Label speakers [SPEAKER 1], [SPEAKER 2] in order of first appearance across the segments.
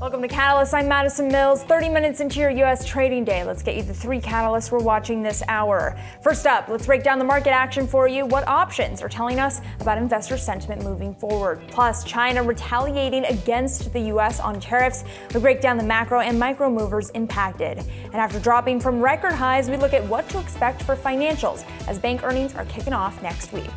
[SPEAKER 1] Welcome to Catalyst. I'm Madison Mills. 30 minutes into your U.S. trading day. Let's get you the three catalysts we're watching this hour. First up, let's break down the market action for you. What options are telling us about investor sentiment moving forward? Plus, China retaliating against the U.S. on tariffs. We break down the macro and micro movers impacted. And after dropping from record highs, we look at what to expect for financials as bank earnings are kicking off next week.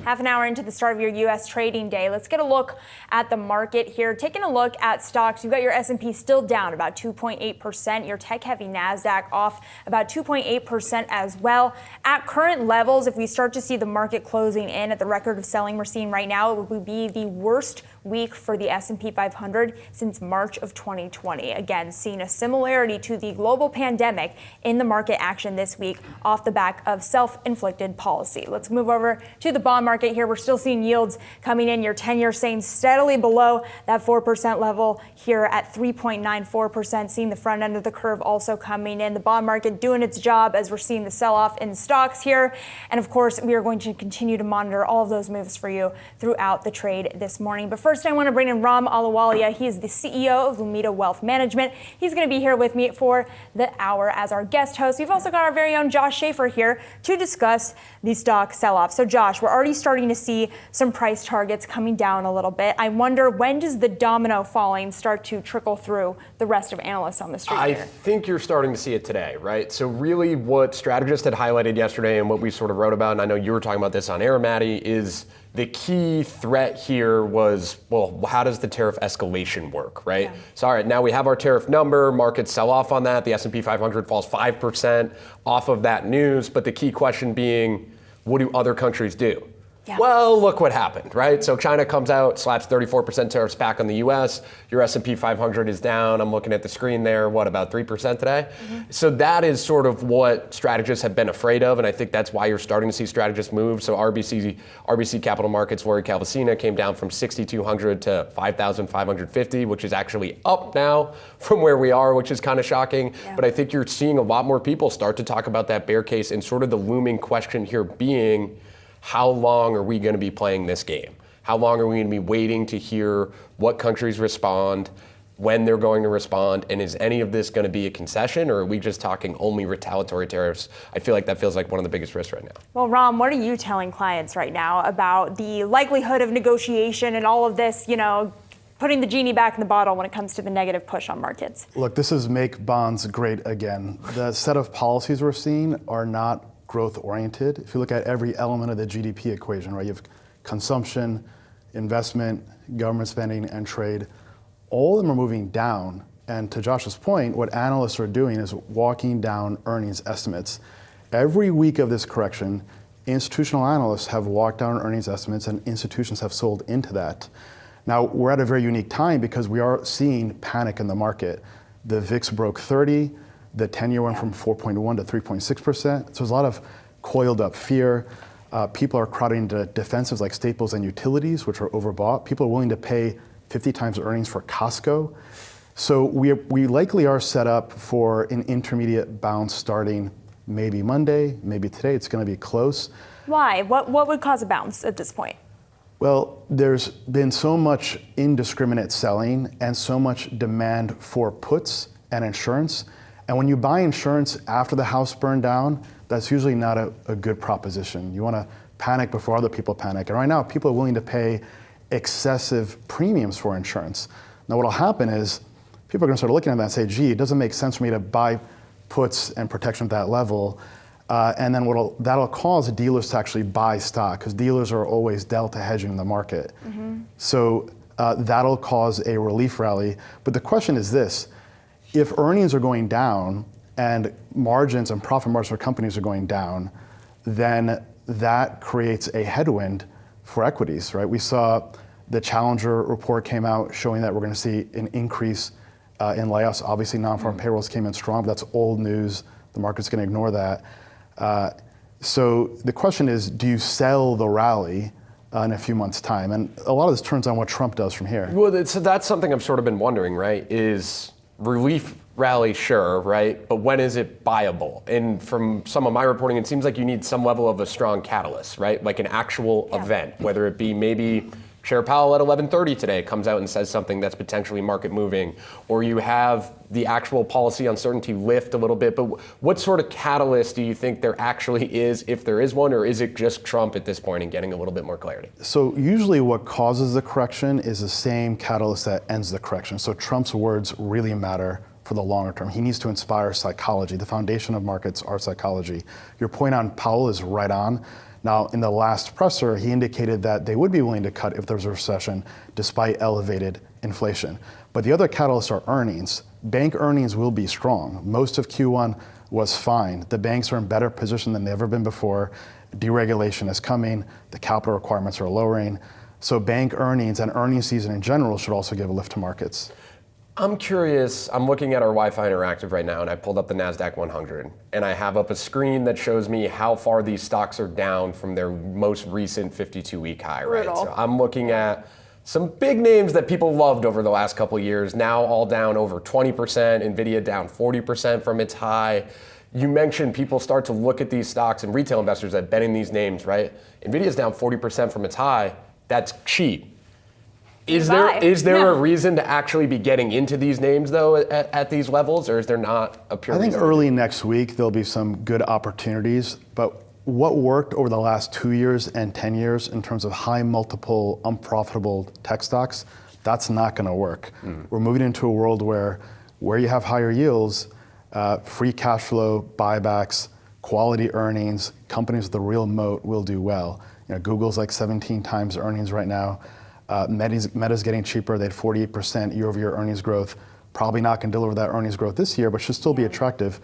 [SPEAKER 1] Half an hour into the start of your U.S. trading day, let's get a look at the market here. Taking a look at stocks, you've got your S&P still down about 2.8%. Your tech-heavy NASDAQ off about 2.8% as well. At current levels, if we start to see the market closing in at the record of selling we're seeing right now, it would be the worst week for the S&P 500 since March of 2020. Again, seeing a similarity to the global pandemic in the market action this week off the back of self-inflicted policy. Let's move over to the bond market here. We're still seeing yields coming in. Your 10-year staying steadily below that 4% level here at 3.94%. Seeing the front end of the curve also coming in. The bond market doing its job as we're seeing the sell-off in stocks here. And of course, we are going to continue to monitor all of those moves for you throughout the trade this morning. But first, I want to bring in Ram Alawalia. He is the CEO of Lumita Wealth Management. He's going to be here with me for the hour as our guest host. We've also got our very own Josh Schaefer here to discuss the stock sell-off. So Josh, we're already starting to see some price targets coming down a little bit. I wonder, when does the domino falling start to trickle through the rest of analysts on the street
[SPEAKER 2] I
[SPEAKER 1] here?
[SPEAKER 2] think you're starting to see it today, right? So really what strategists had highlighted yesterday and what we sort of wrote about, and I know you were talking about this on air, Maddie, is the key threat here was, well, how does the tariff escalation work, right?
[SPEAKER 1] Yeah.
[SPEAKER 2] So all right, now we have our tariff number, markets sell off on that, the S&P 500 falls 5% off of that news, but the key question being, what do other countries do?
[SPEAKER 1] Yeah.
[SPEAKER 2] Well, look what happened, right? So China comes out, slaps 34% tariffs back on the US. Your S&P 500 is down. I'm looking at the screen there, what, about 3% today? Mm-hmm. So that is sort of what strategists have been afraid of, and I think that's why you're starting to see strategists move. So RBC Capital Markets, Lori Calvasina, came down from 6,200 to 5,550, which is actually up now from where we are, which is kind of shocking. Yeah. But I think you're seeing a lot more people start to talk about that bear case, and sort of the looming question here being, how long are we going to be playing this game? How long are we going to be waiting to hear what countries respond, when they're going to respond, and is any of this going to be a concession, or are we just talking only retaliatory tariffs? I feel like that feels like one of the biggest risks right now.
[SPEAKER 1] Well, Ram, what are you telling clients right now about the likelihood of negotiation and all of this, putting the genie back in the bottle when it comes to the negative push on markets?
[SPEAKER 3] Look, this is make bonds great again. The set of policies we're seeing are not growth-oriented. If you look at every element of the GDP equation, right, you have consumption, investment, government spending, and trade. All of them are moving down. And to Josh's point, what analysts are doing is walking down earnings estimates. Every week of this correction, institutional analysts have walked down earnings estimates, and institutions have sold into that. Now, we're at a very unique time because we are seeing panic in the market. The VIX broke 30. The 10-year went from 4.1 to 3.6%. So there's a lot of coiled up fear. People are crowding into defensives like staples and utilities, which are overbought. People are willing to pay 50 times earnings for Costco. So we likely are set up for an intermediate bounce starting maybe Monday, maybe today. It's going to be close.
[SPEAKER 1] Why? What would cause a bounce at this point?
[SPEAKER 3] Well, there's been so much indiscriminate selling and so much demand for puts and insurance. And when you buy insurance after the house burned down, that's usually not a good proposition. You want to panic before other people panic. And right now, people are willing to pay excessive premiums for insurance. Now, what will happen is people are going to start looking at that and say, gee, it doesn't make sense for me to buy puts and protection at that level. And then that'll cause dealers to actually buy stock, because dealers are always delta hedging the market. Mm-hmm. So that'll cause a relief rally. But the question is this. If earnings are going down and margins and profit margins for companies are going down, then that creates a headwind for equities, right? We saw the Challenger report came out showing that we're going to see an increase in layoffs. Obviously, non-farm payrolls came in strong, but that's old news. The market's going to ignore that. So the question is, do you sell the rally in a few months' time? And a lot of this turns on what Trump does from here.
[SPEAKER 2] Well, so that's something I've sort of been wondering, right, is relief rally, sure, right? But when is it buyable? And from some of my reporting, it seems like you need some level of a strong catalyst, right? Like an actual event, whether it be maybe Chair Powell at 11:30 today comes out and says something that's potentially market moving, or you have the actual policy uncertainty lift a little bit. But what sort of catalyst do you think there actually is, if there is one, or is it just Trump at this point and getting a little bit more clarity?
[SPEAKER 3] So usually what causes the correction is the same catalyst that ends the correction. So Trump's words really matter for the longer term. He needs to inspire psychology. The foundation of markets are psychology. Your point on Powell is right on. Now, in the last presser, he indicated that they would be willing to cut if there's a recession, despite elevated inflation. But the other catalysts are earnings. Bank earnings will be strong. Most of Q1 was fine. The banks are in better position than they've ever been before. Deregulation is coming. The capital requirements are lowering. So bank earnings and earnings season in general should also give a lift to markets.
[SPEAKER 2] I'm curious, I'm looking at our Wi-Fi Interactive right now, and I pulled up the NASDAQ 100, and I have up a screen that shows me how far these stocks are down from their most recent 52-week high, right? So I'm looking at some big names that people loved over the last couple of years, now all down over 20%, NVIDIA down 40% from its high. You mentioned people start to look at these stocks, and retail investors that bet in these names, right? NVIDIA's down 40% from its high. That's cheap. Is there a reason to actually be getting into these names, though, at these levels, or is there not a pure reason?
[SPEAKER 3] I think early next week, there'll be some good opportunities, but what worked over the last 2 years and 10 years in terms of high multiple, unprofitable tech stocks, that's not gonna work. We're moving into a world where you have higher yields, free cash flow, buybacks, quality earnings, companies with a real moat will do well. You know, Google's like 17 times earnings right now. Meta's getting cheaper. They had 48% year-over-year earnings growth. Probably not going to deliver that earnings growth this year, but should still be attractive.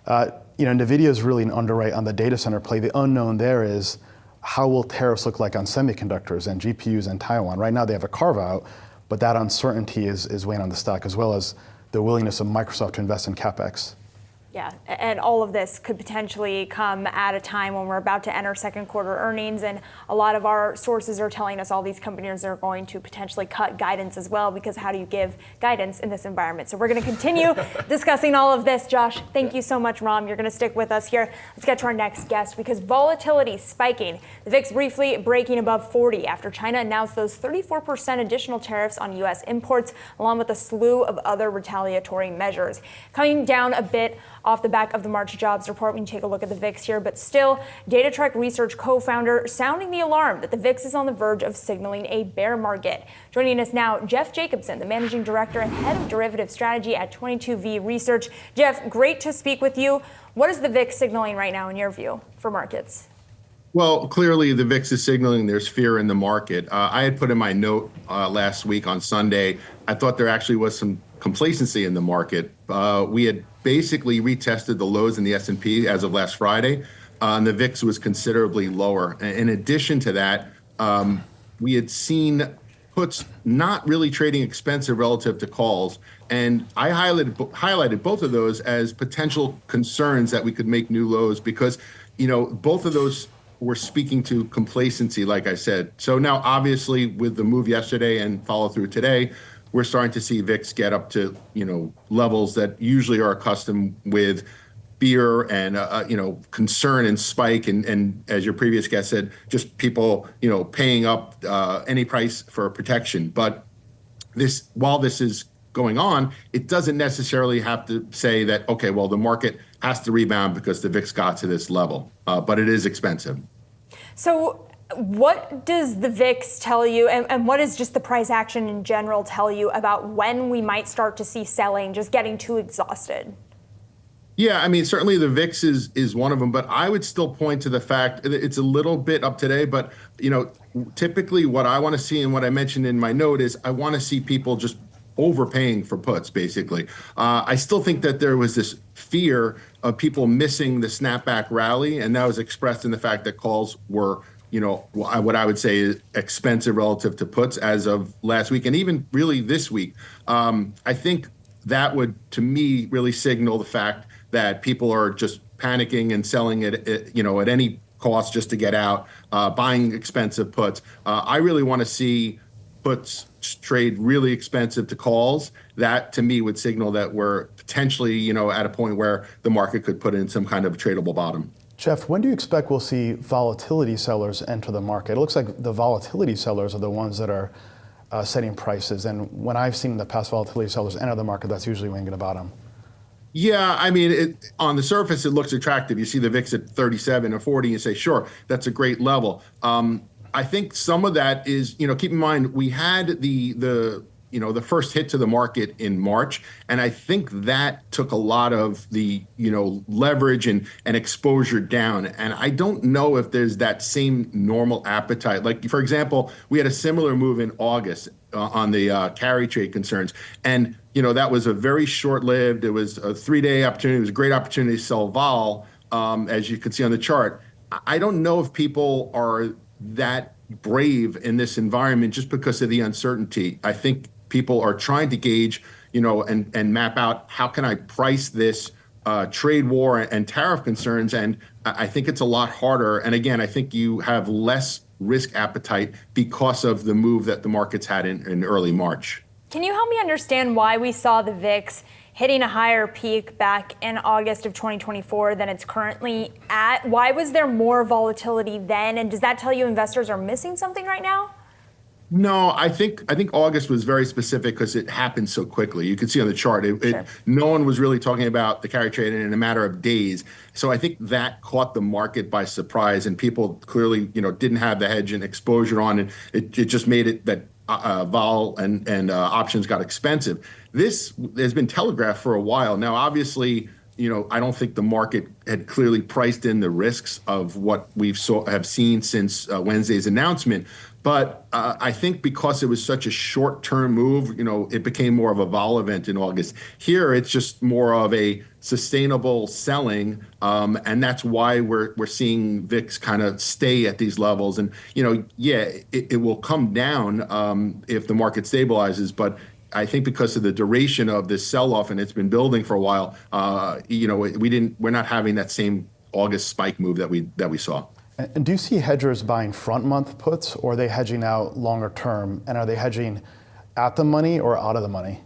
[SPEAKER 3] NVIDIA is really an underwrite on the data center play. The unknown there is how will tariffs look like on semiconductors and GPUs in Taiwan? Right now they have a carve out, but that uncertainty is weighing on the stock, as well as the willingness of Microsoft to invest in CapEx.
[SPEAKER 1] Yeah, and all of this could potentially come at a time when we're about to enter second quarter earnings, and a lot of our sources are telling us all these companies are going to potentially cut guidance as well, because how do you give guidance in this environment? So we're going to continue discussing all of this. Josh, thank you so much, Ram. You're going to stick with us here. Let's get to our next guest, because volatility spiking. The VIX briefly breaking above 40 after China announced those 34% additional tariffs on U.S. imports, along with a slew of other retaliatory measures. Coming down a bit off the back of the March jobs report, we can take a look at the VIX here, but still, DataTrek Research co-founder sounding the alarm that the VIX is on the verge of signaling a bear market. Joining us now, Jeff Jacobson, the managing director and head of derivative strategy at 22V Research. Jeff, great to speak with you. What is the VIX signaling right now in your view for markets?
[SPEAKER 4] Well, clearly the VIX is signaling there's fear in the market. I had put in my note last week on Sunday, I thought there actually was some complacency in the market. We had basically retested the lows in the S&P as of last Friday, and the VIX was considerably lower. In addition to that, we had seen puts not really trading expensive relative to calls, and I highlighted both of those as potential concerns that we could make new lows, because both of those were speaking to complacency, like I said. So now, obviously, with the move yesterday and follow through today, we're starting to see VIX get up to levels that usually are accustomed with fear and concern and spike, and as your previous guest said, just people paying up any price for protection. But while this is going on, it doesn't necessarily have to say that, okay, well, the market has to rebound because the VIX got to this level, but it is expensive.
[SPEAKER 1] So what does the VIX tell you, and what does just the price action in general tell you about when we might start to see selling just getting too exhausted?
[SPEAKER 4] Yeah, I mean, certainly the VIX is one of them, but I would still point to the fact it's a little bit up today, but typically what I want to see and what I mentioned in my note is I want to see people just overpaying for puts, basically. I still think that there was this fear of people missing the snapback rally, and that was expressed in the fact that calls were what I would say is expensive relative to puts as of last week, and even really this week. I think that would, to me, really signal the fact that people are just panicking and selling it, at any cost just to get out, buying expensive puts. I really want to see puts trade really expensive to calls. That, to me, would signal that we're potentially, at a point where the market could put in some kind of tradable bottom.
[SPEAKER 3] Jeff, when do you expect we'll see volatility sellers enter the market? It looks like the volatility sellers are the ones that are setting prices. And when I've seen in the past volatility sellers enter the market, that's usually when you get a bottom.
[SPEAKER 4] Yeah, I mean, on the surface, it looks attractive. You see the VIX at 37 or 40, and you say, sure, that's a great level. I think some of that is, keep in mind, we had the first hit to the market in March, and I think that took a lot of the, leverage and exposure down. And I don't know if there's that same normal appetite. Like, for example, we had a similar move in August on the carry trade concerns. And, that was a very short-lived, it was a 3-day opportunity. It was a great opportunity to sell vol, as you can see on the chart. I don't know if people are that brave in this environment just because of the uncertainty. I think people are trying to gauge, and map out how can I price this trade war and tariff concerns. And I think it's a lot harder. And again, I think you have less risk appetite because of the move that the markets had in early March.
[SPEAKER 1] Can you help me understand why we saw the VIX hitting a higher peak back in August of 2024 than it's currently at? Why was there more volatility then? And does that tell you investors are missing something right now?
[SPEAKER 4] No, I think August was very specific because it happened so quickly. You can see on the chart,
[SPEAKER 1] Sure.
[SPEAKER 4] No one was really talking about the carry trade in a matter of days. So I think that caught the market by surprise, and people clearly, didn't have the hedge and exposure on it. It just made it that vol and options got expensive. This has been telegraphed for a while now. Obviously, I don't think the market had clearly priced in the risks of what have seen since Wednesday's announcement. But I think because it was such a short-term move, it became more of a vol event in August. Here, it's just more of a sustainable selling, and that's why we're seeing VIX kind of stay at these levels. And it will come down if the market stabilizes, but I think because of the duration of this sell-off, and it's been building for a while, we're not having that same August spike move that we saw.
[SPEAKER 3] And do you see hedgers buying front month puts, or are they hedging out longer term? And are they hedging at the money or out of the money?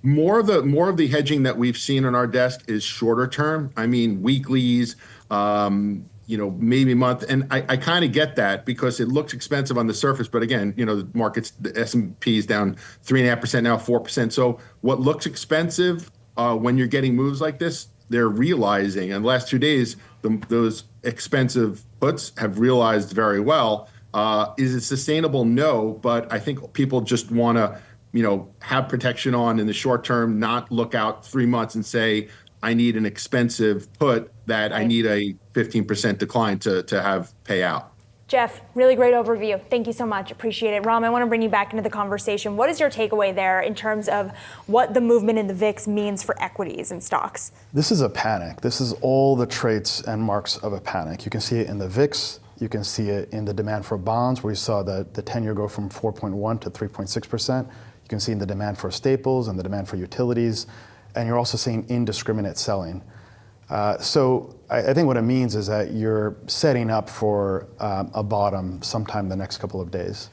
[SPEAKER 4] More of the hedging that we've seen on our desk is shorter term. I mean, weeklies, maybe month. And I kind of get that because it looks expensive on the surface. But again, the market's, the S&P is down 3.5% now, 4%. So what looks expensive when you're getting moves like this, they're realizing. In the last 2 days, those expensive puts have realized very well. Is it sustainable? No, but I think people just want to, have protection on in the short term, not look out 3 months and say, I need an expensive put that I need a 15% decline to have pay out.
[SPEAKER 1] Jeff, really great overview. Thank you so much. Appreciate it. Ram, I want to bring you back into the conversation. What is your takeaway there in terms of what the movement in the VIX means for equities and stocks?
[SPEAKER 3] This is a panic. This is all the traits and marks of a panic. You can see it in the VIX. You can see it in the demand for bonds, where you saw the 10-year go from 4.1 to 3.6%. You can see in the demand for staples and the demand for utilities. And you're also seeing indiscriminate selling. So I think what it means is that you're setting up for a bottom sometime the next couple of days.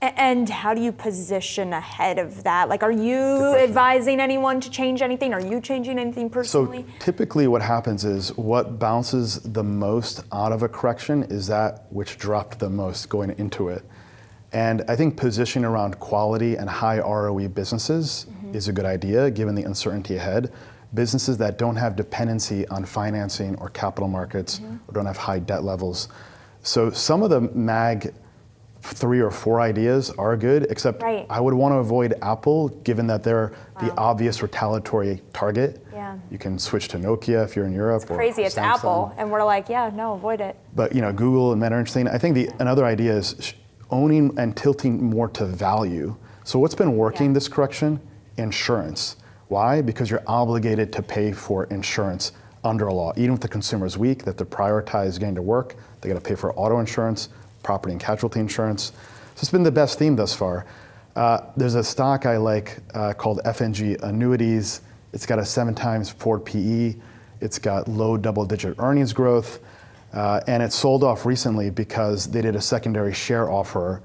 [SPEAKER 1] And how do you position ahead of that? Like, are you advising anyone to change anything? Are you changing anything personally?
[SPEAKER 3] So typically what happens is what bounces the most out of a correction is that which dropped the most going into it. And I think positioning around quality and high ROE businesses is a good idea given the uncertainty ahead. Businesses that don't have dependency on financing or capital markets or don't have high debt levels. So some of the MAG 3 or 4 ideas are good, except I would want to avoid Apple given that they're the obvious retaliatory target.
[SPEAKER 1] Yeah.
[SPEAKER 3] You can switch to Nokia if you're in Europe.
[SPEAKER 1] It's crazy, it's
[SPEAKER 3] Samsung.
[SPEAKER 1] Apple, and we're like, yeah, no, avoid it.
[SPEAKER 3] But Google and Meta are interesting. I think another idea is owning and tilting more to value. So what's been working this correction? Insurance. Why? Because you're obligated to pay for insurance under a law. Even if the consumer's weak, that they prioritize getting to work, they got to pay for auto insurance, property and casualty insurance. So it's been the best theme thus far. There's a stock I like called FNG Annuities. It's got a 7 times forward PE. It's got low double-digit earnings growth. And it sold off recently because they did a secondary share offer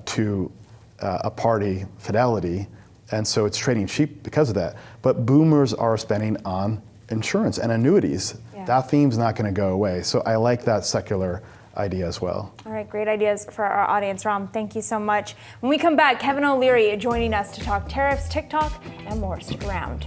[SPEAKER 3] to a party, Fidelity, And so it's trading cheap because of that. But boomers are spending on insurance and annuities.
[SPEAKER 1] Yeah.
[SPEAKER 3] That theme's not going to go away. So I like that secular idea as well.
[SPEAKER 1] All right, great ideas for our audience, Ram. Thank you so much. When we come back, Kevin O'Leary joining us to talk tariffs, TikTok, and more. Stick around.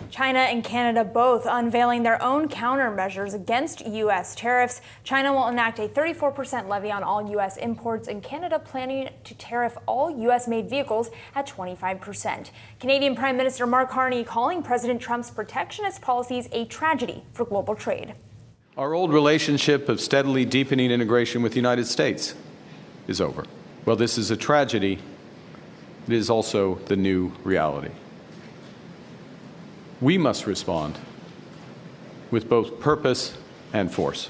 [SPEAKER 1] China and Canada both unveiling their own countermeasures against U.S. tariffs. China will enact a 34% levy on all U.S. imports, and Canada planning to tariff all U.S.-made vehicles at 25%. Canadian Prime Minister Mark Carney calling President Trump's protectionist policies a tragedy for global trade.
[SPEAKER 5] Our old relationship of steadily deepening integration with the United States is over. Well, this is a tragedy. It is also the new reality. We must respond with both purpose and force.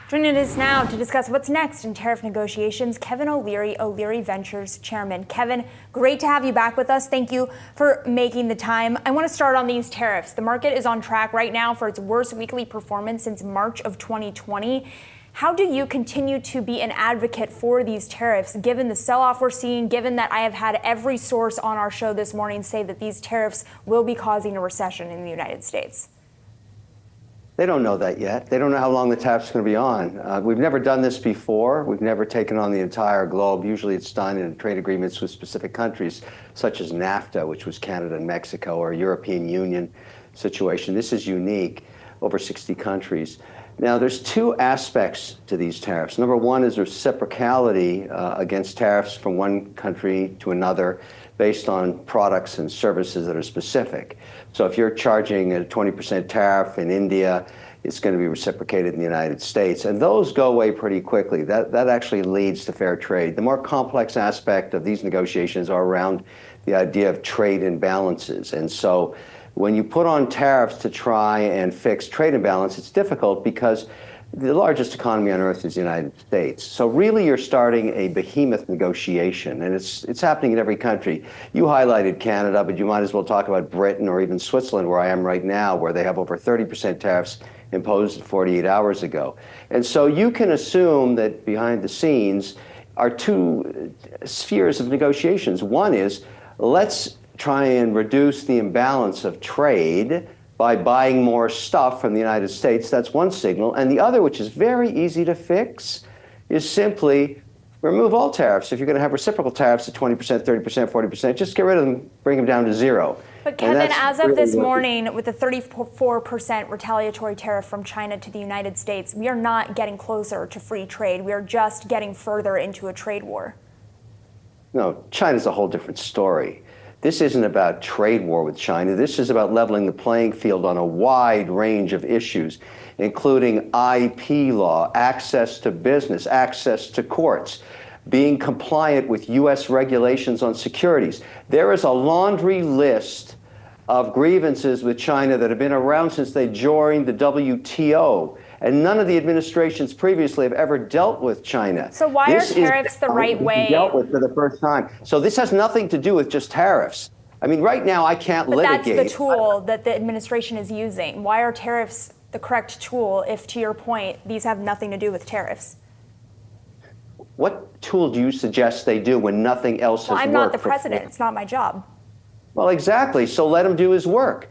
[SPEAKER 1] Joining us now to discuss what's next in tariff negotiations, Kevin O'Leary, O'Leary Ventures Chairman. Kevin, great to have you back with us. Thank you for making the time. I want to start on these tariffs. The market is on track right now for its worst weekly performance since March of 2020. How do you continue to be an advocate for these tariffs, given the sell-off we're seeing, given that I have had every source on our show this morning say that these tariffs will be causing a recession in the United States?
[SPEAKER 6] They don't know that yet. They don't know how long the tariff's going to be on. We've never done this before. We've never taken on the entire globe. Usually it's done in trade agreements with specific countries, such as NAFTA, which was Canada and Mexico, or a European Union situation. This is unique, over 60 countries. Now, there's two aspects to these tariffs. Number one is reciprocality against tariffs from one country to another based on products and services that are specific. So if you're charging a 20% tariff in India, it's going to be reciprocated in the United States. And those go away pretty quickly. That actually leads to fair trade. The more complex aspect of these negotiations are around the idea of trade imbalances. And so when you put on tariffs to try and fix trade imbalance, it's difficult because the largest economy on earth is the United States. So really you're starting a behemoth negotiation, and it's happening in every country. You highlighted Canada, but you might as well talk about Britain or even Switzerland, where I am right now, where they have over 30% tariffs imposed 48 hours ago. And so you can assume that behind the scenes are two spheres of negotiations. One is, let's try and reduce the imbalance of trade by buying more stuff from the United States. That's one signal. And the other, which is very easy to fix, is simply remove all tariffs. If you're going to have reciprocal tariffs at 20%, 30%, 40%, just get rid of them, bring them down to zero.
[SPEAKER 1] But Kevin, as of this morning, with the 34% retaliatory tariff from China to the United States, we are not getting closer to free trade. We are just getting further into a trade war.
[SPEAKER 6] No, China's a whole different story. This isn't about trade war with China. This is about leveling the playing field on a wide range of issues, including IP law, access to business, access to courts, being compliant with U.S. regulations on securities. There is a laundry list of grievances with China that have been around since they joined the WTO. And none of the administrations previously have ever dealt with China.
[SPEAKER 1] So why are tariffs the right way?
[SPEAKER 6] Dealt with for the first time. So this has nothing to do with just tariffs. I mean, right now I can't litigate.
[SPEAKER 1] But that's the tool that the administration is using. Why are tariffs the correct tool if, to your point, these have nothing to do with tariffs?
[SPEAKER 6] What tool do you suggest they do when nothing else has worked?
[SPEAKER 1] I'm not the president. It's not my job.
[SPEAKER 6] Well, exactly. So let him do his work.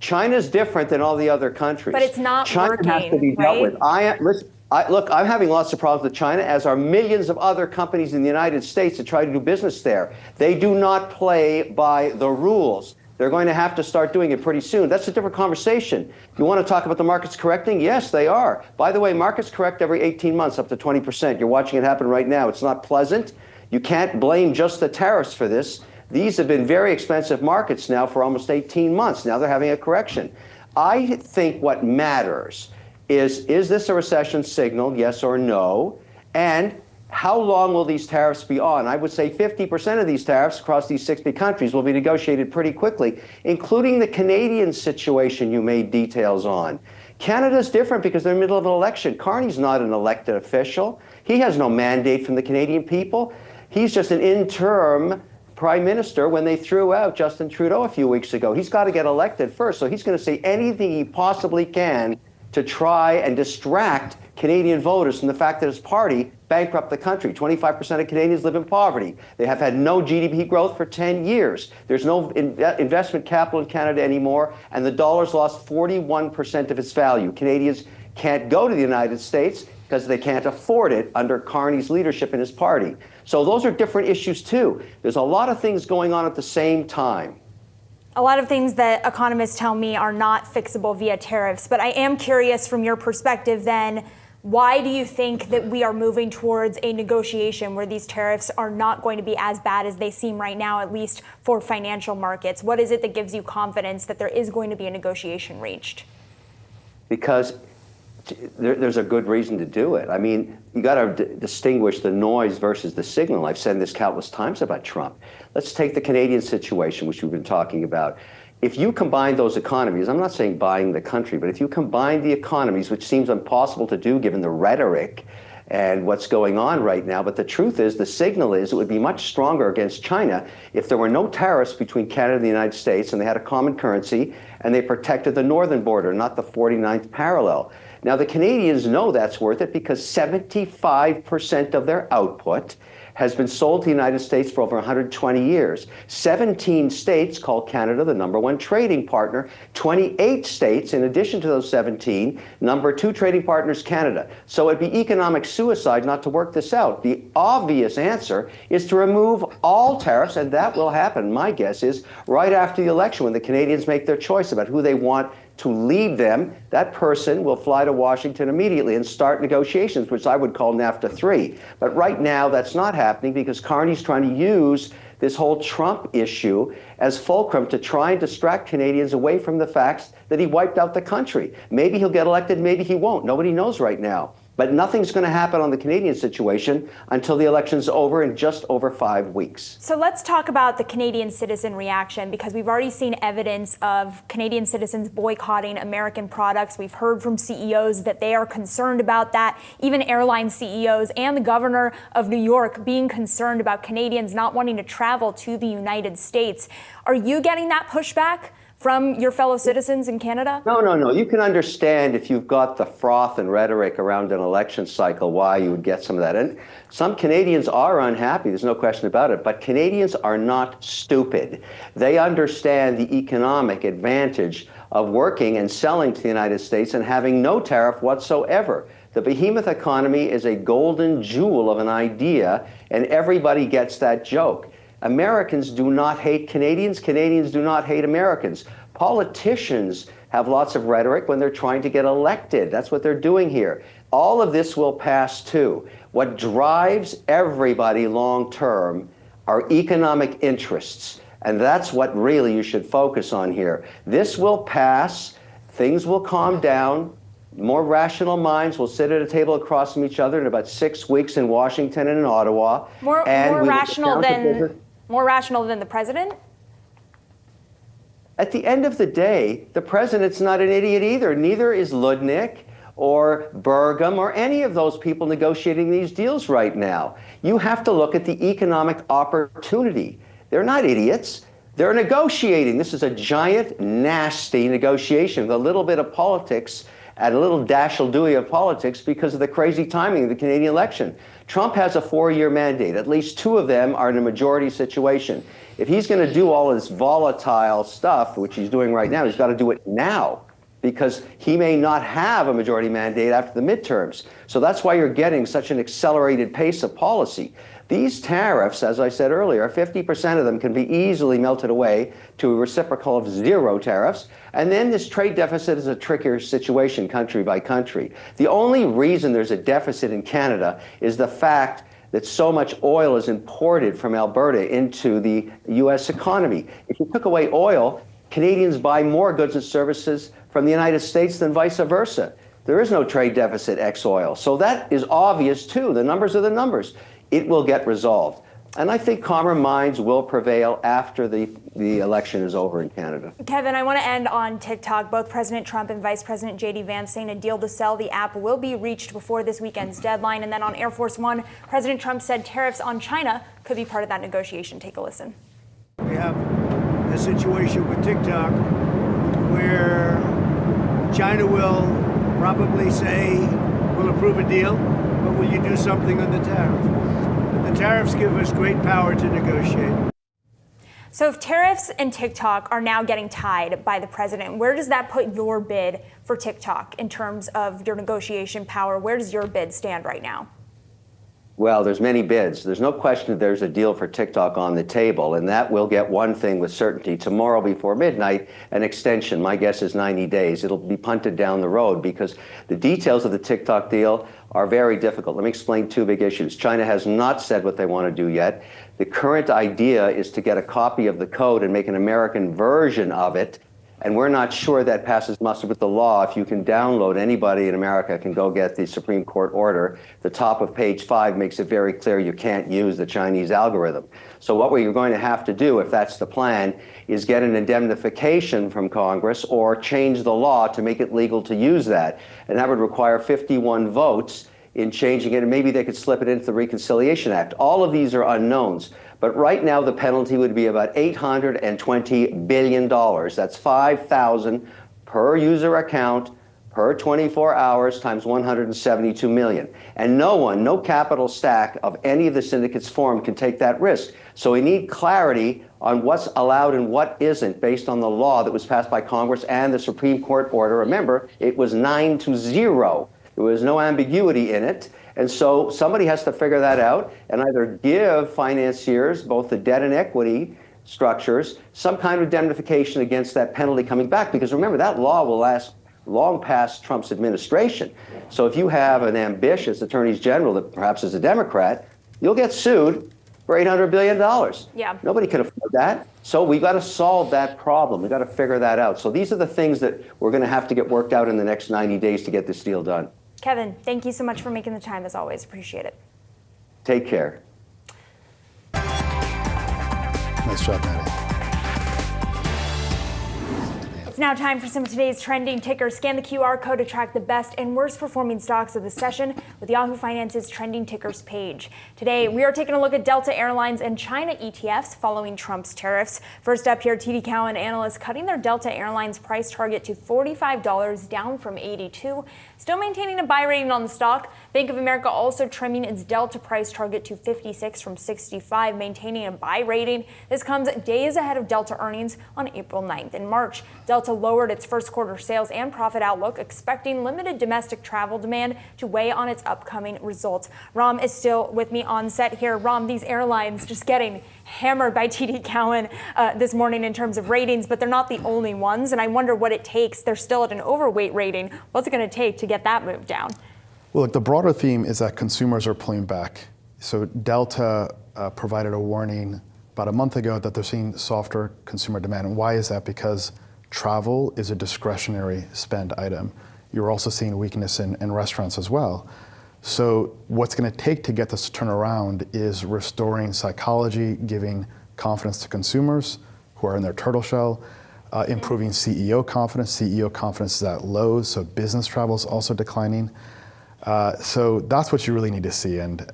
[SPEAKER 6] China's different than all the other countries.
[SPEAKER 1] But it's not
[SPEAKER 6] China
[SPEAKER 1] working,
[SPEAKER 6] has to be dealt
[SPEAKER 1] right?
[SPEAKER 6] with. Look, I'm having lots of problems with China, as are millions of other companies in the United States that try to do business there. They do not play by the rules. They're going to have to start doing it pretty soon. That's a different conversation. You want to talk about the markets correcting? Yes, they are. By the way, markets correct every 18 months up to 20%. You're watching it happen right now. It's not pleasant. You can't blame just the tariffs for this. These have been very expensive markets now for almost 18 months. Now they're having a correction. I think what matters is this a recession signal, yes or no? And how long will these tariffs be on? I would say 50% of these tariffs across these 60 countries will be negotiated pretty quickly, including the Canadian situation you made details on. Canada's different because they're in the middle of an election. Carney's not an elected official. He has no mandate from the Canadian people. He's just an interim prime minister when they threw out Justin Trudeau a few weeks ago. He's got to get elected first, so he's going to say anything he possibly can to try and distract Canadian voters from the fact that his party bankrupt the country. 25% of Canadians live in poverty. They have had no GDP growth for 10 years. There's no investment capital in Canada anymore, and the dollar's lost 41% of its value. Canadians can't go to the United States because they can't afford it under Carney's leadership in his party. So those are different issues too. There's a lot of things going on at the same time.
[SPEAKER 1] A lot of things that economists tell me are not fixable via tariffs, but I am curious from your perspective then, why do you think that we are moving towards a negotiation where these tariffs are not going to be as bad as they seem right now, at least for financial markets? What is it that gives you confidence that there is going to be a negotiation reached?
[SPEAKER 6] Because there's a good reason to do it. I mean, you got to distinguish the noise versus the signal. I've said this countless times about Trump. Let's take the Canadian situation, which we've been talking about. If you combine those economies, I'm not saying buying the country, but if you combine the economies, which seems impossible to do given the rhetoric and what's going on right now, but the truth is, the signal is it would be much stronger against China if there were no tariffs between Canada and the United States and they had a common currency and they protected the northern border, not the 49th parallel. Now, the Canadians know that's worth it because 75% of their output has been sold to the United States for over 120 years. 17 states call Canada the #1 trading partner. 28 states, in addition to those 17, #2 trading partners Canada. So it'd be economic suicide not to work this out. The obvious answer is to remove all tariffs, and that will happen, my guess is, right after the election when the Canadians make their choice about who they want to lead them. That person will fly to Washington immediately and start negotiations, which I would call NAFTA 3. But right now, that's not happening because Carney's trying to use this whole Trump issue as fulcrum to try and distract Canadians away from the facts that he wiped out the country. Maybe he'll get elected, maybe he won't. Nobody knows right now. But nothing's going to happen on the Canadian situation until the election's over in just over 5 weeks.
[SPEAKER 1] So let's talk about the Canadian citizen reaction, because we've already seen evidence of Canadian citizens boycotting American products. We've heard from CEOs that they are concerned about that, even airline CEOs and the governor of New York being concerned about Canadians not wanting to travel to the United States. Are you getting that pushback from your fellow citizens in Canada?
[SPEAKER 6] No. You can understand if you've got the froth and rhetoric around an election cycle, why you would get some of that. And some Canadians are unhappy, there's no question about it, but Canadians are not stupid. They understand the economic advantage of working and selling to the United States and having no tariff whatsoever. The behemoth economy is a golden jewel of an idea, and everybody gets that joke. Americans do not hate Canadians. Canadians do not hate Americans. Politicians have lots of rhetoric when they're trying to get elected. That's what they're doing here. All of this will pass too. What drives everybody long term are economic interests. And that's what really you should focus on here. This will pass. Things will calm down. More rational minds will sit at a table across from each other in about 6 weeks in Washington and in Ottawa.
[SPEAKER 1] More rational than the president?
[SPEAKER 6] At the end of the day, the president's not an idiot either. Neither is Ludnick or Burgum or any of those people negotiating these deals right now. You have to look at the economic opportunity. They're not idiots. They're negotiating. This is a giant, nasty negotiation with a little bit of politics and a little dash-will-do of politics because of the crazy timing of the Canadian election. Trump has a 4-year mandate. At least 2 of them are in a majority situation. If he's going to do all this volatile stuff, which he's doing right now, he's got to do it now because he may not have a majority mandate after the midterms. So that's why you're getting such an accelerated pace of policy. These tariffs, as I said earlier, 50% of them can be easily melted away to a reciprocal of 0 tariffs. And then this trade deficit is a trickier situation country by country. The only reason there's a deficit in Canada is the fact that so much oil is imported from Alberta into the U.S. economy. If you took away oil, Canadians buy more goods and services from the United States than vice versa. There is no trade deficit ex oil. So that is obvious too. The numbers are the numbers. It will get resolved. And I think calmer minds will prevail after the election is over in Canada.
[SPEAKER 1] Kevin, I want to end on TikTok. Both President Trump and Vice President J.D. Vance saying a deal to sell the app will be reached before this weekend's deadline. And then on Air Force One, President Trump said tariffs on China could be part of that negotiation. Take a listen.
[SPEAKER 7] We have a situation with TikTok where China will probably say, we'll approve a deal, but will you do something on the tariff? And the tariffs give us great power to negotiate.
[SPEAKER 1] So if tariffs and TikTok are now getting tied by the president, where does that put your bid for TikTok in terms of your negotiation power? Where does your bid stand right now?
[SPEAKER 6] Well, there's many bids. There's no question that there's a deal for TikTok on the table, and that will get one thing with certainty. Tomorrow before midnight, an extension. My guess is 90 days. It'll be punted down the road because the details of the TikTok deal are very difficult. Let me explain two big issues. China has not said what they want to do yet. The current idea is to get a copy of the code and make an American version of it. And we're not sure that passes muster with the law. If you can download, anybody in America can go get the Supreme Court order. The top of page 5 makes it very clear you can't use the Chinese algorithm. So what we're going to have to do, if that's the plan, is get an indemnification from Congress or change the law to make it legal to use that. And that would require 51 votes in changing it, and maybe they could slip it into the Reconciliation Act. All of these are unknowns. But right now, the penalty would be about $820 billion. That's $5,000 per user account per 24 hours times 172 million. And no capital stack of any of the syndicates formed can take that risk. So we need clarity on what's allowed and what isn't based on the law that was passed by Congress and the Supreme Court order. Remember, it was 9-0. There was no ambiguity in it. And so somebody has to figure that out and either give financiers, both the debt and equity structures, some kind of indemnification against that penalty coming back. Because remember, that law will last long past Trump's administration. So if you have an ambitious attorney general that perhaps is a Democrat, you'll get sued for $800 billion.
[SPEAKER 1] Yeah.
[SPEAKER 6] Nobody can afford that. So we got to solve that problem. We got to figure that out. So these are the things that we're going to have to get worked out in the next 90 days to get this deal done.
[SPEAKER 1] Kevin, thank you so much for making the time, as always. Appreciate it.
[SPEAKER 6] Take care.
[SPEAKER 3] Nice job, Maddie.
[SPEAKER 1] It's now time for some of today's trending tickers. Scan the QR code to track the best and worst performing stocks of the session with Yahoo Finance's trending tickers page. Today, we are taking a look at Delta Airlines and China ETFs following Trump's tariffs. First up here, TD Cowen analysts cutting their Delta Airlines price target to $45, down from $82. Still maintaining a buy rating on the stock. Bank of America also trimming its Delta price target to 56 from 65, maintaining a buy rating. This comes days ahead of Delta earnings on April 9th. In March, Delta lowered its first quarter sales and profit outlook, expecting limited domestic travel demand to weigh on its upcoming results. Ram is still with me on set here. Ram, these airlines just getting hammered by TD Cowen this morning in terms of ratings, but they're not the only ones, and I wonder what it takes. They're still at an overweight rating. What's it going to take to get that moved down?
[SPEAKER 3] Well, look, the broader theme is that consumers are pulling back. So Delta provided a warning about a month ago that they're seeing softer consumer demand. And why is that? Because travel is a discretionary spend item. You're also seeing weakness in restaurants as well. So what's going to take to get this to turn around is restoring psychology, giving confidence to consumers who are in their turtle shell, improving CEO confidence. CEO confidence is at lows, so business travel is also declining. So that's what you really need to see, and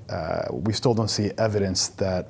[SPEAKER 3] we still don't see evidence that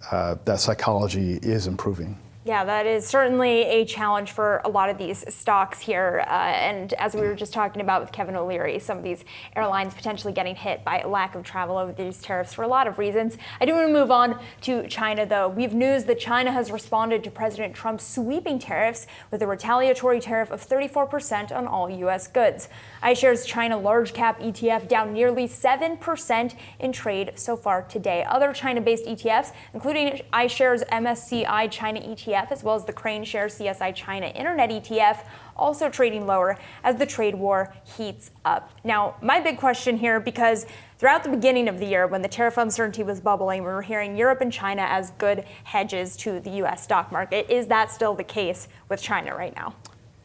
[SPEAKER 3] that psychology is improving.
[SPEAKER 1] Yeah, that is certainly a challenge for a lot of these stocks here. And as we were just talking about with Kevin O'Leary, some of these airlines potentially getting hit by a lack of travel over these tariffs for a lot of reasons. I do want to move on to China, though. We have news that China has responded to President Trump's sweeping tariffs with a retaliatory tariff of 34% on all U.S. goods. iShares China Large Cap ETF down nearly 7% in trade so far today. Other China-based ETFs, including iShares MSCI China ETF, as well as the Crane Share CSI China Internet ETF, also trading lower as the trade war heats up. Now, my big question here, because throughout the beginning of the year, when the tariff uncertainty was bubbling, we were hearing Europe and China as good hedges to the U.S. stock market. Is that still the case with China right now?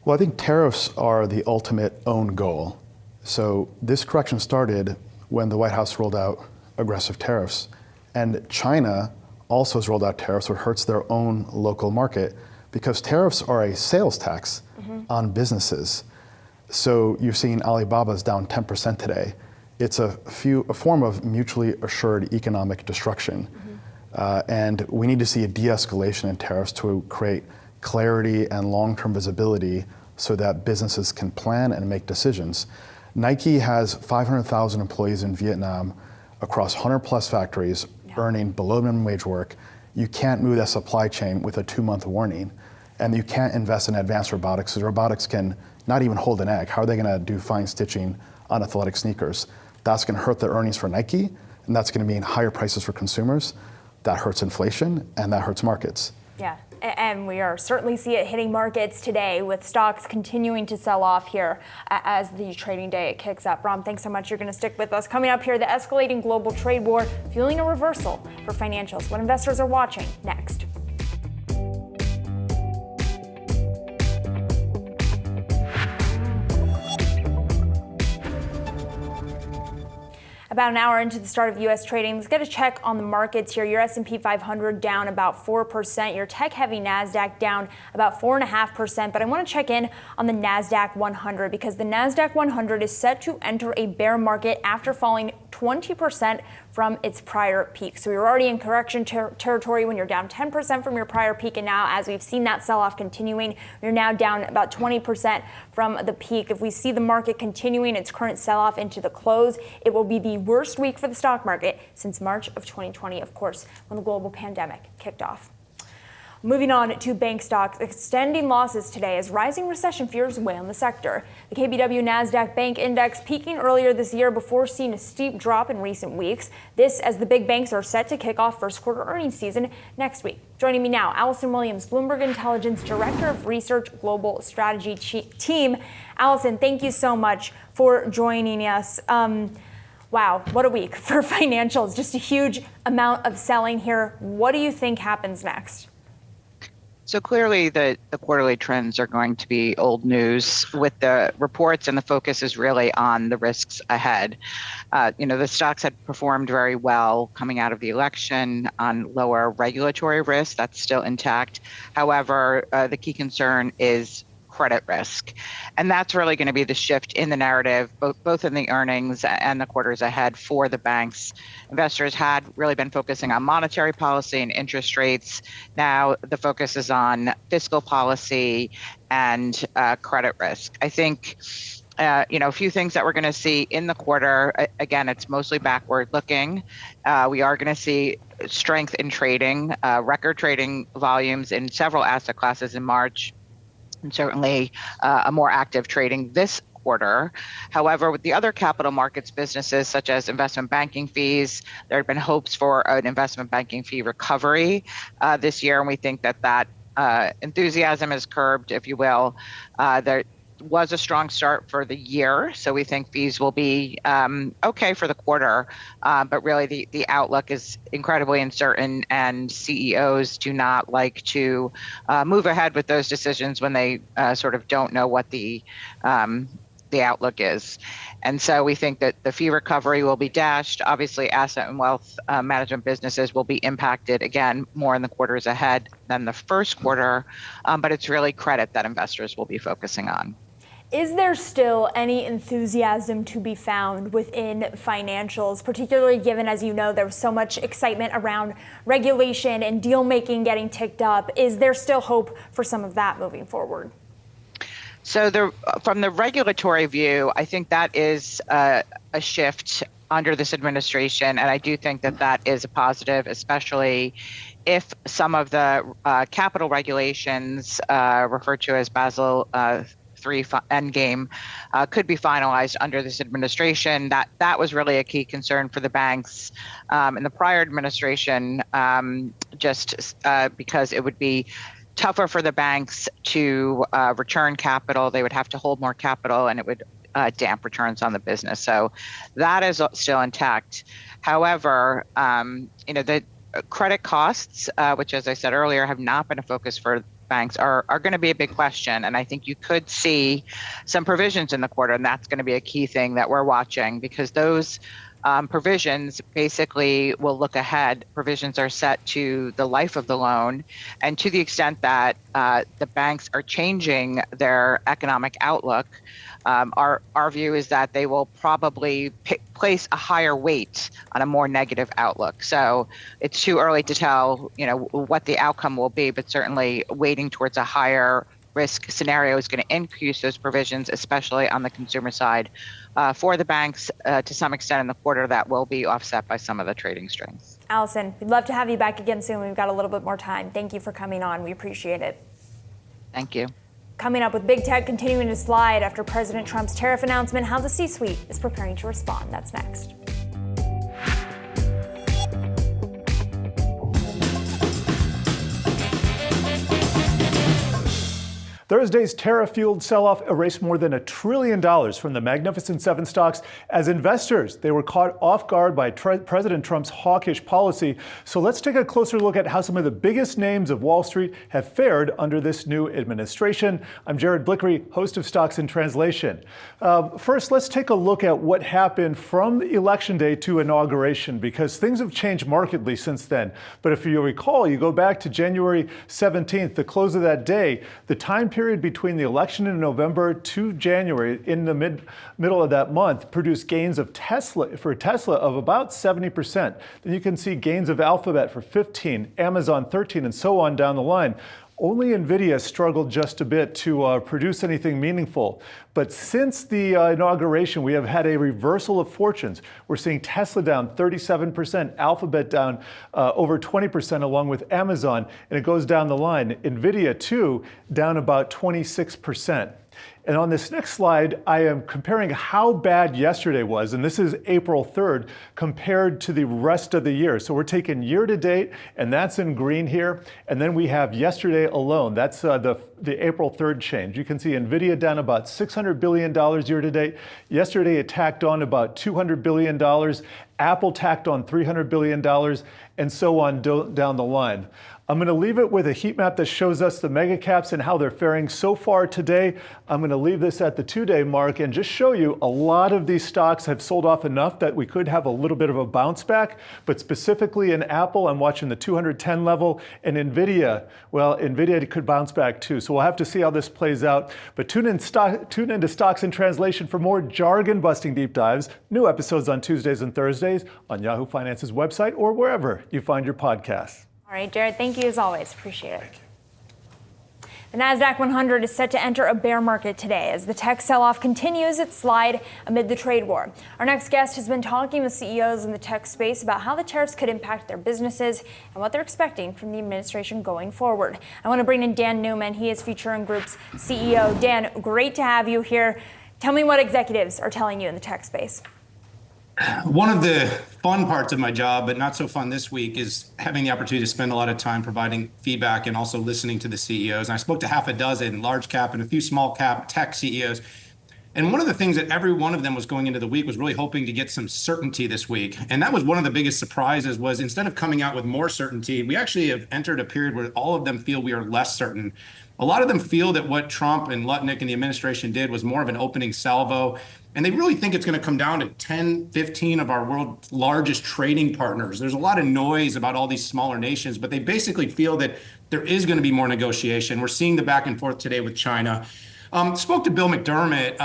[SPEAKER 3] Well, I think tariffs are the ultimate own goal. So this correction started when the White House rolled out aggressive tariffs, and China also has rolled out tariffs, which hurts their own local market, because tariffs are a sales tax on businesses. So you're seeing Alibaba's down 10% today. It's a form of mutually assured economic destruction. And we need to see a de-escalation in tariffs to create clarity and long-term visibility so that businesses can plan and make decisions. Nike has 500,000 employees in Vietnam across 100 plus factories earning below minimum wage work. You can't move that supply chain with a 2-month warning. And you can't invest in advanced robotics, because robotics can not even hold an egg. How are they going to do fine stitching on athletic sneakers? That's going to hurt their earnings for Nike, and that's going to mean higher prices for consumers. That hurts inflation, and that hurts markets.
[SPEAKER 1] Yeah, and we are certainly see it hitting markets today, with stocks continuing to sell off here as the trading day kicks up. Ram, thanks so much. You're going to stick with us. Coming up here, the escalating global trade war fueling a reversal for financials. What investors are watching next. About an hour into the start of U.S. trading, let's get a check on the markets here. Your S&P 500 down about 4%. Your tech-heavy NASDAQ down about 4.5%. But I want to check in on the NASDAQ 100, because the NASDAQ 100 is set to enter a bear market after falling 20% from its prior peak. So you're already in correction territory when you're down 10% from your prior peak. And now, as we've seen that sell-off continuing, you're now down about 20% from the peak. If we see the market continuing its current sell-off into the close, it will be the worst week for the stock market since March of 2020, of course, when the global pandemic kicked off. Moving on to bank stocks, extending losses today as rising recession fears weigh on the sector. The KBW Nasdaq Bank Index peaking earlier this year before seeing a steep drop in recent weeks. This as the big banks are set to kick off first quarter earnings season next week. Joining me now, Allison Williams, Bloomberg Intelligence Director of Research Global Strategy Team. Allison, thank you so much for joining us. Wow, what a week for financials. Just a huge amount of selling here. What do you think happens next?
[SPEAKER 8] So clearly the quarterly trends are going to be old news with the reports, and the focus is really on the risks ahead. The stocks had performed very well coming out of the election on lower regulatory risk. That's still intact. However, the key concern is credit risk. And that's really going to be the shift in the narrative, both in the earnings and the quarters ahead for the banks. Investors had really been focusing on monetary policy and interest rates. Now the focus is on fiscal policy and credit risk. I think a few things that we're going to see in the quarter. Again, it's mostly backward looking. We are going to see strength in trading, record trading volumes in several asset classes in March, and certainly a more active trading this quarter. However, with the other capital markets businesses, such as investment banking fees, there have been hopes for an investment banking fee recovery this year, and we think that enthusiasm is curbed, if you will. There was a strong start for the year, so we think fees will be okay for the quarter, but really the outlook is incredibly uncertain, and CEOs do not like to move ahead with those decisions when they sort of don't know what the outlook is. And so we think that the fee recovery will be dashed. Obviously, asset and wealth management businesses will be impacted, again, more in the quarters ahead than the first quarter, but it's really credit that investors will be focusing on.
[SPEAKER 1] Is there still any enthusiasm to be found within financials, particularly given, as you know, there was so much excitement around regulation and deal making getting ticked up? Is there still hope for some of that moving forward?
[SPEAKER 8] So from the regulatory view, I think that is a shift under this administration, and I do think that is a positive, especially if some of the capital regulations referred to as Basel III endgame could be finalized under this administration. That was really a key concern for the banks in the prior administration, just because it would be tougher for the banks to return capital. They would have to hold more capital, and it would damp returns on the business. So that is still intact. However, the credit costs, which, as I said earlier, have not been a focus for banks, are going to be a big question. And I think you could see some provisions in the quarter, and that's going to be a key thing that we're watching, because those provisions basically will look ahead. Provisions are set to the life of the loan, and to the extent that the banks are changing their economic outlook, our view is that they will probably place a higher weight on a more negative outlook. So it's too early to tell, what the outcome will be, but certainly weighting towards a higher risk scenario is going to increase those provisions, especially on the consumer side for the banks to some extent in the quarter. That will be offset by some of the trading strength.
[SPEAKER 1] Allison, we'd love to have you back again soon. We've got a little bit more time. Thank you for coming on. We appreciate it.
[SPEAKER 8] Thank you.
[SPEAKER 1] Coming up, with big tech continuing to slide after President Trump's tariff announcement, how the C-suite is preparing to respond. That's next.
[SPEAKER 9] Thursday's tariff-fueled sell-off erased more than $1 trillion from the Magnificent Seven stocks as investors. They were caught off guard by President Trump's hawkish policy. So let's take a closer look at how some of the biggest names of Wall Street have fared under this new administration. I'm Jared Blickery, host of Stocks in Translation. First, let's take a look at what happened from Election Day to inauguration, because things have changed markedly since then. But if you recall, you go back to January 17th, the close of that day, the time period between the election in November to January, in the middle of that month, produced gains of Tesla of about 70%. Then you can see gains of Alphabet for 15, Amazon 13, and so on down the line. Only NVIDIA struggled just a bit to produce anything meaningful. But since the inauguration, we have had a reversal of fortunes. We're seeing Tesla down 37%, Alphabet down over 20%, along with Amazon, and it goes down the line. NVIDIA, too, down about 26%. And on this next slide, I am comparing how bad yesterday was, and this is April 3rd, compared to the rest of the year. So we're taking year to date, and that's in green here. And then we have yesterday alone. That's the April 3rd change. You can see NVIDIA down about $600 billion year to date. Yesterday, it tacked on about $200 billion. Apple tacked on $300 billion, and so on down the line. I'm going to leave it with a heat map that shows us the mega caps and how they're faring so far today. I'm going to leave this at the 2-day mark and just show you a lot of these stocks have sold off enough that we could have a little bit of a bounce back. But specifically in Apple, I'm watching the 210 level, and NVIDIA, well, NVIDIA could bounce back too. So we'll have to see how this plays out. But tune into Stocks in Translation for more jargon-busting deep dives. New episodes on Tuesdays and Thursdays on Yahoo Finance's website or wherever you find your podcasts.
[SPEAKER 1] All right, Jared, thank you as always. Appreciate it. The NASDAQ 100 is set to enter a bear market today as the tech sell-off continues its slide amid the trade war. Our next guest has been talking with CEOs in the tech space about how the tariffs could impact their businesses and what they're expecting from the administration going forward. I want to bring in Dan Newman. He is Futurum Group's CEO. Dan, great to have you here. Tell me what executives are telling you in the tech space.
[SPEAKER 10] One of the fun parts of my job, but not so fun this week, is having the opportunity to spend a lot of time providing feedback and also listening to the CEOs. And I spoke to half a dozen large cap and a few small cap tech CEOs. And one of the things that every one of them was going into the week was really hoping to get some certainty this week. And that was one of the biggest surprises, was instead of coming out with more certainty, we actually have entered a period where all of them feel we are less certain. A lot of them feel that what Trump and Lutnick and the administration did was more of an opening salvo. And they really think it's going to come down to 10, 15 of our world's largest trading partners. There's a lot of noise about all these smaller nations, but they basically feel that there is going to be more negotiation. We're seeing the back and forth today with China. Spoke to Bill McDermott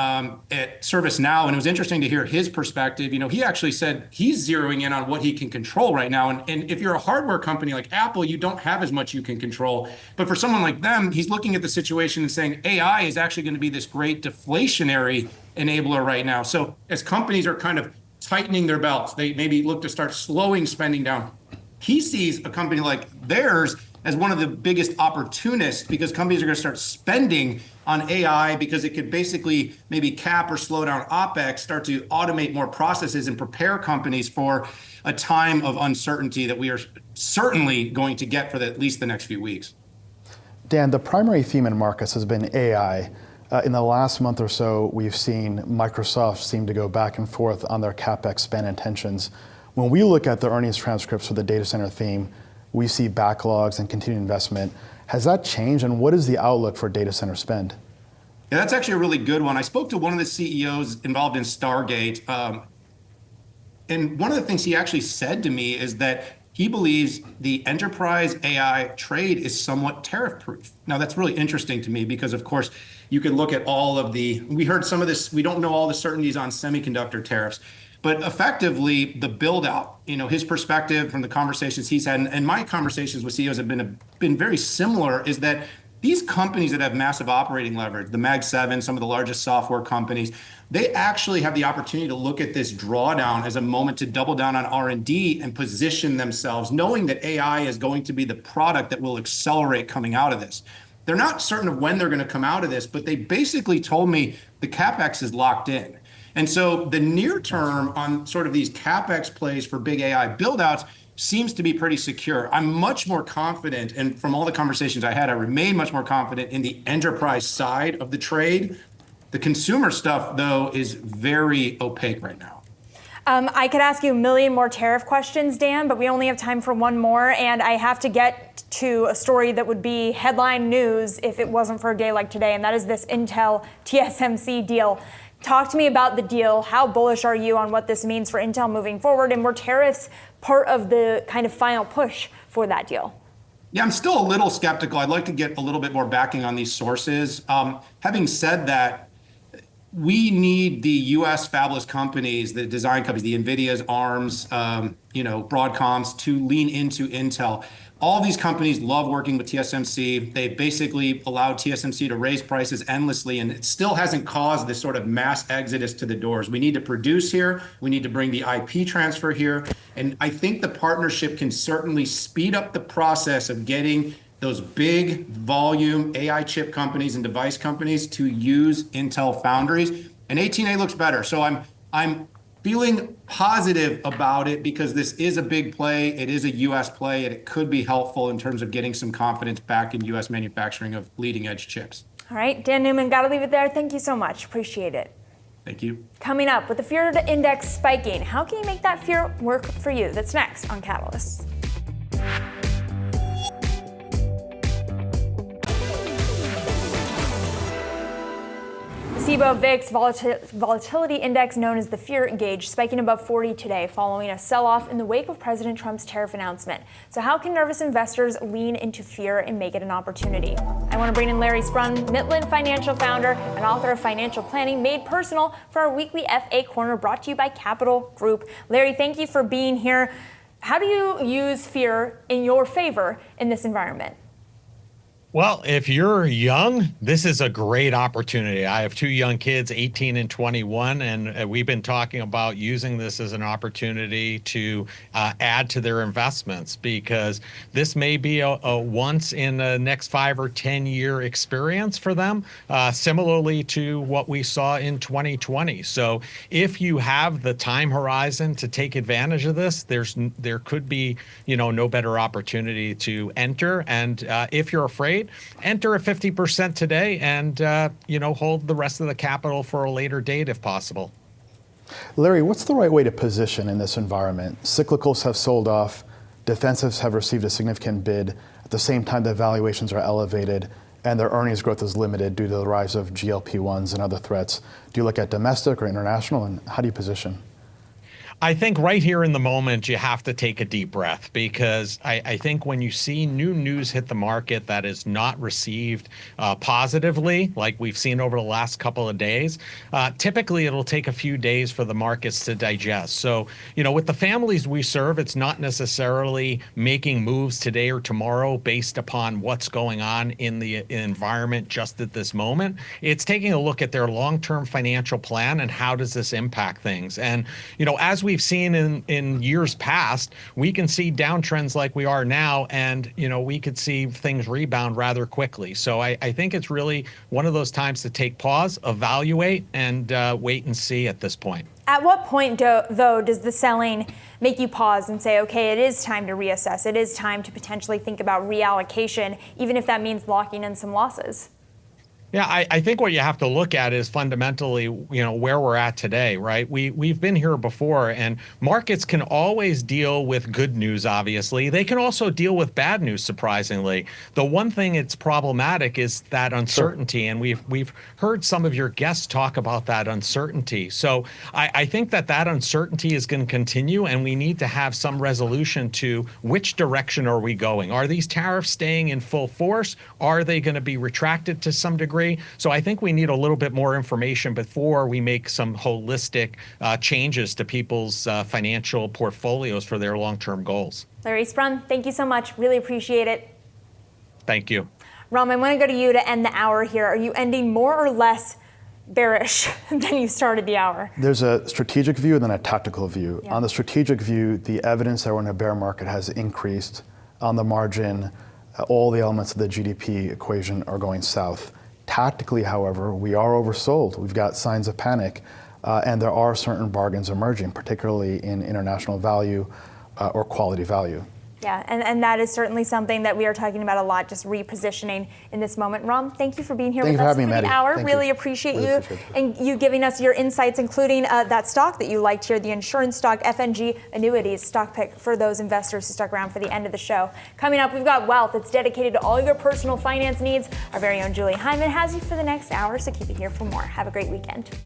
[SPEAKER 10] at ServiceNow, and it was interesting to hear his perspective. You know, he actually said he's zeroing in on what he can control right now. And if you're a hardware company like Apple, you don't have as much you can control. But for someone like them, he's looking at the situation and saying AI is actually going to be this great deflationary enabler right now. So as companies are kind of tightening their belts, they maybe look to start slowing spending down. He sees a company like theirs as one of the biggest opportunists, because companies are going to start spending on AI because it could basically maybe cap or slow down OpEx, start to automate more processes and prepare companies for a time of uncertainty that we are certainly going to get for at least the next few weeks.
[SPEAKER 3] Dan, the primary theme in markets has been AI. In the last month or so, we've seen Microsoft seem to go back and forth on their CapEx spend intentions. When we look at the earnings transcripts for the data center theme, we see backlogs and continued investment. Has that changed, and what is the outlook for data center spend?
[SPEAKER 10] Yeah, that's actually a really good one. I spoke to one of the CEOs involved in Stargate, and one of the things he actually said to me is that he believes the enterprise AI trade is somewhat tariff-proof. Now, that's really interesting to me because, of course, you could look at all of we heard some of this, we don't know all the certainties on semiconductor tariffs. But effectively, the build out, his perspective from the conversations he's had, and my conversations with CEOs have been very similar, is that these companies that have massive operating leverage, the Mag 7, some of the largest software companies, they actually have the opportunity to look at this drawdown as a moment to double down on R&D and position themselves, knowing that AI is going to be the product that will accelerate coming out of this. They're not certain of when they're going to come out of this, but they basically told me the CapEx is locked in. And so the near term on sort of these CapEx plays for big AI buildouts seems to be pretty secure. I'm much more confident, and from all the conversations I had, I remain much more confident in the enterprise side of the trade. The consumer stuff, though, is very opaque right now.
[SPEAKER 1] I could ask you a million more tariff questions, Dan, but we only have time for one more, and I have to get to a story that would be headline news if it wasn't for a day like today, and that is this Intel TSMC deal. Talk to me about the deal. How bullish are you on what this means for Intel moving forward? And were tariffs part of the kind of final push for that deal?
[SPEAKER 10] Yeah, I'm still a little skeptical. I'd like to get a little bit more backing on these sources. Having said that, we need the U.S. fabless companies, the design companies, the NVIDIAs, ARMs, Broadcoms, to lean into Intel. All these companies love working with TSMC. They basically allowed TSMC to raise prices endlessly, and it still hasn't caused this sort of mass exodus to the doors. We need to produce here. We need to bring the IP transfer here. And I think the partnership can certainly speed up the process of getting those big volume AI chip companies and device companies to use Intel foundries. And 18A looks better. So I'm feeling positive about it because this is a big play. It is a U.S. play, and it could be helpful in terms of getting some confidence back in U.S. manufacturing of leading edge chips.
[SPEAKER 1] All right, Dan Newman, got to leave it there. Thank you so much. Appreciate it.
[SPEAKER 10] Thank you.
[SPEAKER 1] Coming up, with the fear index spiking, how can you make that fear work for you? That's next on Catalyst. SIBO VIX volatility index, known as the fear gauge, spiking above 40 today following a sell-off in the wake of President Trump's tariff announcement. So how can nervous investors lean into fear and make it an opportunity? I want to bring in Larry Sprung, Midland Financial founder and author of Financial Planning Made Personal, for our weekly FA Corner, brought to you by Capital Group. Larry, thank you for being here. How do you use fear in your favor in this environment?
[SPEAKER 11] Well, if you're young, this is a great opportunity. I have two young kids, 18 and 21, and we've been talking about using this as an opportunity to add to their investments, because this may be a once in the next 5 or 10 year experience for them, similarly to what we saw in 2020. So if you have the time horizon to take advantage of this, there could be, no better opportunity to enter. And if you're afraid, enter at 50% today and, hold the rest of the capital for a later date if possible.
[SPEAKER 3] Larry, what's the right way to position in this environment? Cyclicals have sold off, defensives have received a significant bid. At the same time, the valuations are elevated and their earnings growth is limited due to the rise of GLP-1s and other threats. Do you look at domestic or international, and how do you position?
[SPEAKER 11] I think right here in the moment, you have to take a deep breath, because I think when you see new news hit the market that is not received positively, like we've seen over the last couple of days, typically it'll take a few days for the markets to digest. So, with the families we serve, it's not necessarily making moves today or tomorrow based upon what's going on in the environment just at this moment. It's taking a look at their long-term financial plan and how does this impact things. And, as we've seen in years past, we can see downtrends like we are now, and we could see things rebound rather quickly. So I think it's really one of those times to take pause, evaluate, and wait and see at this point.
[SPEAKER 1] At what point, though, does the selling make you pause and say, okay, it is time to reassess, it is time to potentially think about reallocation, even if that means locking in some losses?
[SPEAKER 11] Yeah, I think what you have to look at is fundamentally, where we're at today, right? We've been here before, and markets can always deal with good news, obviously. They can also deal with bad news, surprisingly. The one thing that's problematic is that uncertainty, and we've heard some of your guests talk about that uncertainty. So I think that uncertainty is going to continue, and we need to have some resolution to which direction are we going. Are these tariffs staying in full force? Are they going to be retracted to some degree? So I think we need a little bit more information before we make some holistic changes to people's financial portfolios for their long-term goals.
[SPEAKER 1] Larry Sprung, thank you so much. Really appreciate it.
[SPEAKER 11] Thank you.
[SPEAKER 1] Ram, I want to go to you to end the hour here. Are you ending more or less bearish than you started the hour?
[SPEAKER 3] There's a strategic view and then a tactical view.
[SPEAKER 1] Yeah.
[SPEAKER 3] On the strategic view, the evidence that we're in a bear market has increased. On the margin, all the elements of the GDP equation are going south. Tactically, however, we are oversold. We've got signs of panic, and there are certain bargains emerging, particularly in international value or quality value.
[SPEAKER 1] Yeah, and that is certainly something that we are talking about a lot, just repositioning in this moment. Ram, thank you for being here with us for the hour. Really appreciate you and you giving us your insights, including that stock that you liked here, the insurance stock, FNG Annuities stock pick for those investors who stuck around for the end of the show. Coming up, we've got Wealth. It's dedicated to all your personal finance needs. Our very own Julie Hyman has you for the next hour, so keep it here for more. Have a great weekend.